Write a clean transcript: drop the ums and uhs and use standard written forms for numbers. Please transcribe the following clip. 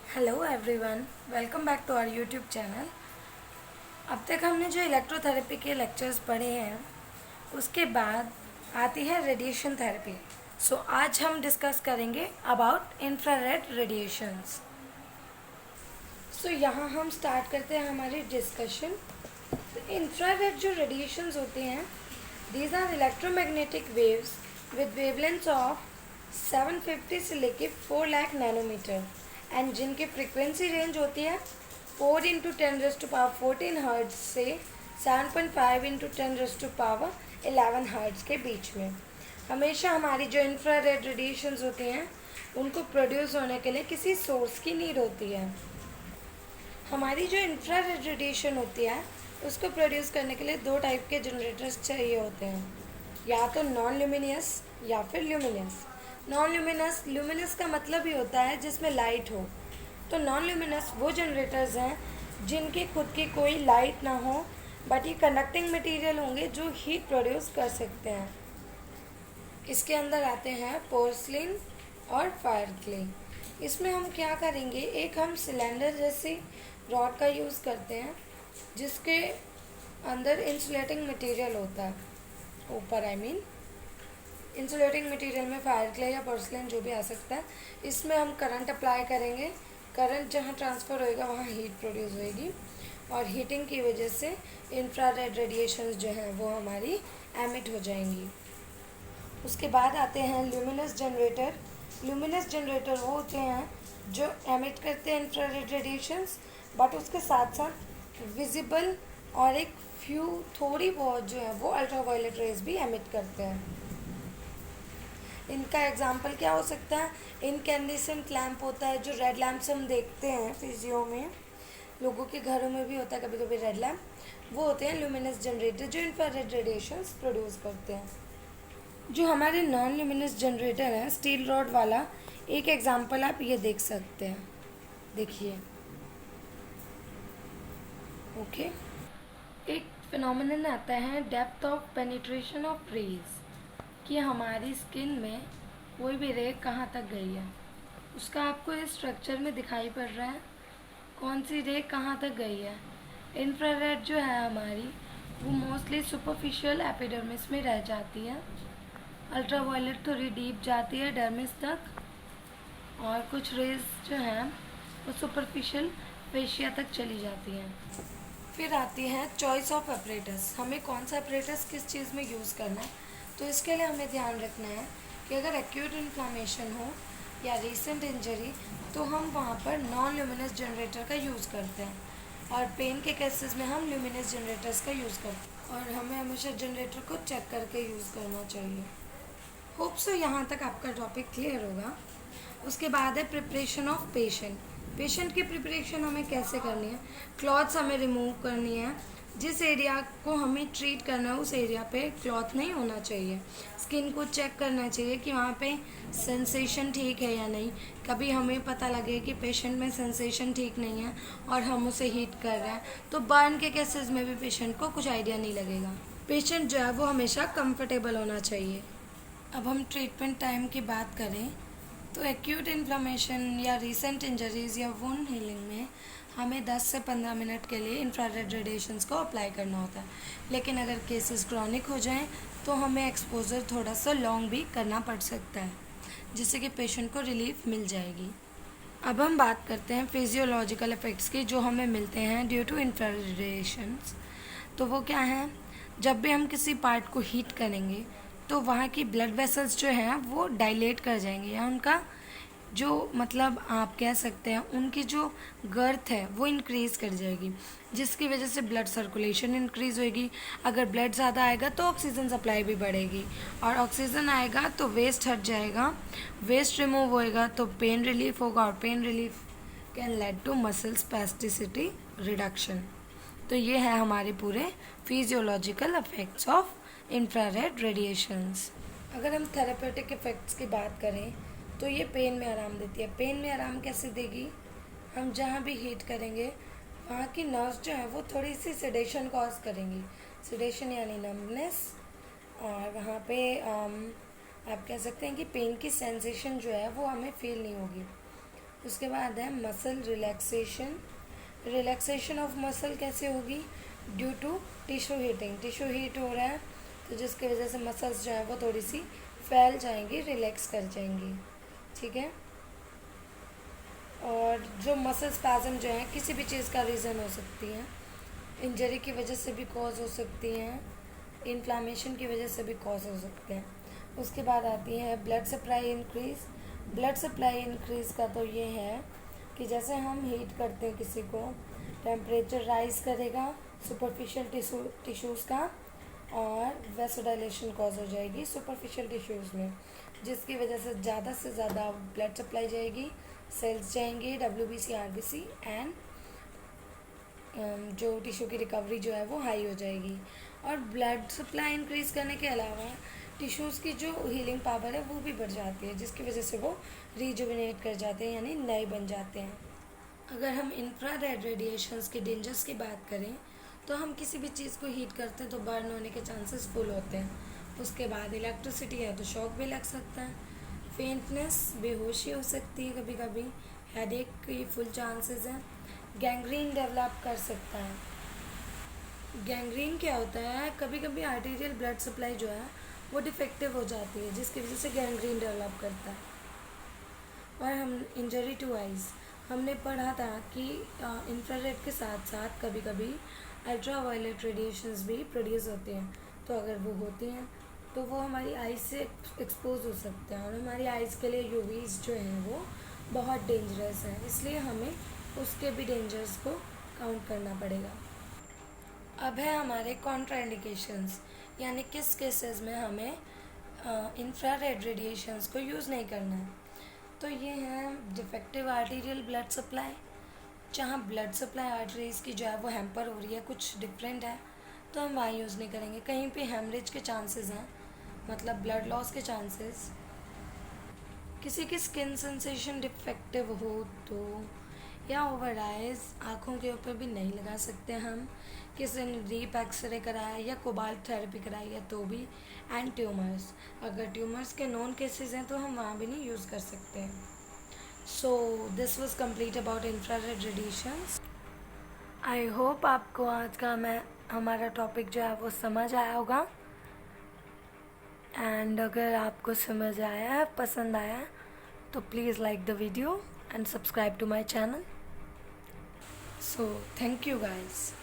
Hello everyone, welcome back to our YouTube channel. अब तक हमने जो इलेक्ट्रोथेरेपी के लेक्चर्स पढ़े हैं उसके बाद आती है रेडिएशन थेरेपी। सो आज हम डिस्कस करेंगे अबाउट इंफ्रारेड रेडिएशंस। सो यहाँ हम स्टार्ट करते हैं हमारी डिस्कशन। इंफ्रारेड जो रेडिएशंस होते हैं, these are electromagnetic waves with wavelengths of 750 से लेके 4 लाख नैनोमीटर एंड जिनकी फ्रीक्वेंसी रेंज होती है 4 इंटू 10⁻14 हर्ट्ज से 7.5 इंटू 10⁻11 हर्ट्ज के बीच में। हमेशा हमारी जो इंफ्रारेड रेडिएशंस होती हैं उनको प्रोड्यूस होने के लिए किसी सोर्स की नीड होती है। हमारी जो इंफ्रारेड रेडिएशन होती है उसको प्रोड्यूस करने के लिए दो टाइप के जनरेटर्स चाहिए होते हैं, या तो नॉन ल्यूमिनियस या फिर ल्यूमिनियस। नॉन ल्यूमिनस, ल्यूमिनस का मतलब ही होता है जिसमें लाइट हो। तो नॉन ल्यूमिनस वो जनरेटर्स हैं जिनकी खुद की कोई लाइट ना हो, बट ये कंडक्टिंग मटेरियल होंगे जो हीट प्रोड्यूस कर सकते हैं। इसके अंदर आते हैं पोर्सलिन और फायर क्ले। इसमें हम क्या करेंगे, एक हम सिलेंडर जैसी रॉड का यूज़ करते हैं जिसके अंदर इंसुलेटिंग मटेरियल होता है ऊपर, इंसुलेटिंग मटेरियल में फायर क्ले या पोर्सलिन जो भी आ सकता है। इसमें हम करंट अप्लाई करेंगे, करंट जहाँ ट्रांसफ़र होएगा वहाँ हीट प्रोड्यूस होएगी और हीटिंग की वजह से इंफ्रारेड रेडिएशंस जो हैं वो हमारी एमिट हो जाएंगी। उसके बाद आते हैं ल्यूमिनस जनरेटर। ल्यूमिनस जनरेटर वो होते हैं जो एमिट करते हैं इंफ्रारेड रेडिएशंस, बट उसके साथ साथ विजिबल और एक फ्यू थोड़ी बहुत जो है वो अल्ट्रावायलेट रेज भी एमिट करते हैं। इनका एग्जाम्पल क्या हो सकता है, इनकैंडेसेंट लैम्प होता है, जो रेड लैम्प्स हम देखते हैं फिजियो में, लोगों के घरों में भी होता है कभी कभी रेड लैम्प, वो होते हैं ल्यूमिनस जनरेटर जो इंफ्रारेड रेडिएशंस प्रोड्यूस करते हैं। जो हमारे नॉन ल्यूमिनस जनरेटर हैं, स्टील रॉड वाला, एक एग्जाम्पल आप ये देख सकते हैं, देखिए। ओके, एक फिनोमिनन आता है depth of penetration of rays, कि हमारी स्किन में कोई भी रे कहाँ तक गई है, उसका आपको इस स्ट्रक्चर में दिखाई पड़ रहा है कौन सी रे कहाँ तक गई है। इंफ्रारेड जो है हमारी वो मोस्टली सुपरफिशियल एपिडर्मिस में रह जाती है, अल्ट्रावायलेट थोड़ी डीप जाती है डर्मिस तक, और कुछ रेज जो हैं वो सुपरफिशियल फेशिया तक चली जाती हैं। फिर आती है चॉइस ऑफ ऑपरेटर्स, हमें कौन सा ऑपरेटर्स किस चीज़ में यूज़ करना है। तो इसके लिए हमें ध्यान रखना है कि अगर एक्यूट इन्फ्लामेशन हो या रीसेंट इंजरी तो हम वहाँ पर नॉन ल्यूमिनस जनरेटर का यूज़ करते हैं, और पेन के केसेस में हम ल्यूमिनस जनरेटर्स का यूज़ करते हैं, और हमें हमेशा जनरेटर को चेक करके यूज़ करना चाहिए। होप सो यहाँ तक आपका टॉपिक क्लियर होगा। उसके बाद है प्रिपरेशन ऑफ पेशेंट। पेशेंट की प्रिपरेशन हमें कैसे करनी है, क्लॉथ्स हमें रिमूव करनी है, जिस एरिया को हमें ट्रीट करना है उस एरिया पे क्लॉथ नहीं होना चाहिए। स्किन को चेक करना चाहिए कि वहाँ पे सेंसेशन ठीक है या नहीं। कभी हमें पता लगे कि पेशेंट में सेंसेशन ठीक नहीं है और हम उसे हीट कर रहे हैं, तो बर्न के केसेस में भी पेशेंट को कुछ आइडिया नहीं लगेगा। पेशेंट जो है वो हमेशा कंफर्टेबल होना चाहिए। अब हम ट्रीटमेंट टाइम की बात करें तो एक्यूट इन्फ्लामेशन या रीसेंट इंजरीज़ या वुंड हीलिंग में हमें 10 से 15 मिनट के लिए इंफ्रारेड रेडिएशंस को अप्लाई करना होता है, लेकिन अगर केसेस क्रॉनिक हो जाएं तो हमें एक्सपोजर थोड़ा सा लॉन्ग भी करना पड़ सकता है, जिससे कि पेशेंट को रिलीफ मिल जाएगी। अब हम बात करते हैं फिजियोलॉजिकल इफ़ेक्ट्स की जो हमें मिलते हैं ड्यू टू इंफ्रारेड रेडिएशंस। तो वो क्या हैं, जब भी हम किसी पार्ट को हीट करेंगे तो वहाँ की ब्लड वेसल्स जो हैं वो डायलेट कर जाएंगे, या उनका जो मतलब आप कह सकते हैं उनकी जो गर्थ है वो इंक्रीज़ कर जाएगी, जिसकी वजह से ब्लड सर्कुलेशन इंक्रीज़ होएगी। अगर ब्लड ज़्यादा आएगा तो ऑक्सीजन सप्लाई भी बढ़ेगी, और ऑक्सीजन आएगा तो वेस्ट हट जाएगा, वेस्ट रिमूव होएगा तो पेन रिलीफ होगा, और pain relief can lead to muscle spasticity reduction. तो ये है हमारे पूरे physiological effects of infrared radiations. अगर हम थेरेपेटिक इफ़ेक्ट्स की बात करें तो ये पेन में आराम देती है। पेन में आराम कैसे देगी, हम जहाँ भी हीट करेंगे वहाँ की नर्व्स जो है वो थोड़ी सी सेडेशन कॉज करेंगी, सेडेशन यानी नम्बनेस, और वहाँ पे आप कह सकते हैं कि पेन की सेंसेशन जो है वो हमें फील नहीं होगी। उसके बाद है muscle relaxation. Relaxation of muscle कैसे होगी? Due to tissue heating. Tissue heat हो रहा है तो जिसकी वजह से मसल्स जो है वो थोड़ी सी फैल जाएंगी, रिलैक्स कर जाएंगी, ठीक है। और जो मसल स्पैज़म जो है किसी भी चीज़ का रीज़न हो सकती है, इंजरी की वजह से भी कॉज हो सकती हैं, इन्फ्लामेशन की वजह से भी कॉज हो सकते हैं। उसके बाद आती है blood supply increase. Blood supply increase का तो ये है कि जैसे हम हीट करते हैं किसी को, टेम्परेचर राइज करेगा सुपरफिशियल टिश्यूज़ का और वैसोडाइलेशन कॉज हो जाएगी सुपरफिशियल टिश्यूज़ में, जिसकी वजह से ज़्यादा ब्लड सप्लाई जाएगी, सेल्स जाएंगे, WBC RBC एंड जो टिश्यू की रिकवरी जो है वो हाई हो जाएगी। और ब्लड सप्लाई इंक्रीज़ करने के अलावा टिश्यूज़ की जो हीलिंग पावर है वो भी बढ़ जाती है, जिसकी वजह से वो रिजुविनेट कर जाते हैं, यानी नए बन जाते हैं। अगर हम इंफ्रारेड रेडिएशंस के डेंजर्स की बात करें तो हम किसी भी चीज़ को हीट करते हैं तो बर्न होने के चांसेस फुल होते हैं। उसके बाद इलेक्ट्रिसिटी है तो शॉक भी लग सकता है, फेंटनेस, बेहोशी हो सकती है, कभी कभी हेडेक की फुल चांसेस हैं, गैंग्रीन डेवलप कर सकता है। गैंग्रीन क्या होता है? कभी कभी आर्टीरियल ब्लड सप्लाई जो है वो डिफेक्टिव हो जाती है, जिसकी वजह से गैंग्रीन डेवलप करता है। और हम इंजरी टू आइज़, हमने पढ़ा था कि इंफ्रारेड के साथ साथ कभी कभी अल्ट्रा वायलेट रेडिएशंस भी प्रोड्यूस होते हैं, तो अगर वो होती हैं तो वो हमारी आइज़ से एक्सपोज हो सकते हैं, और हमारी आइज़ के लिए यूवीज़ जो हैं वो बहुत डेंजरस हैं, इसलिए हमें उसके भी डेंजर्स को काउंट करना पड़ेगा। अब है हमारे कॉन्ट्राइंडिकेशंस, यानी किस केसेस में हमें इंफ्रारेड रेडिएशंस को यूज़ नहीं करना है। तो ये है डिफेक्टिव आर्टीरियल ब्लड सप्लाई, जहाँ ब्लड सप्लाई आर्टरीज़ की जो है वो हैम्पर हो रही है, कुछ डिफरेंट है, तो हम वहाँ यूज़ नहीं करेंगे। कहीं पे हेमरेज के चांसेस हैं, मतलब ब्लड लॉस के चांसेस, किसी की स्किन सेंसेशन डिफेक्टिव हो तो, या ओवर आइज, आँखों के ऊपर भी नहीं लगा सकते हम, किसी ने डीप एक्सरे कराया या कोबाल्ट थेरेपी कराई है तो भी, एंड ट्यूमर्स, अगर ट्यूमर्स के नॉन केसेस हैं तो हम वहाँ भी नहीं यूज़ कर सकते हैं। So this was complete about infrared radiations. I hope आपको आज का हमारा टॉपिक जो है वो समझ आया होगा, एंड अगर आपको समझ आया है, पसंद आया है, तो please like the video and subscribe to my channel. So thank you guys.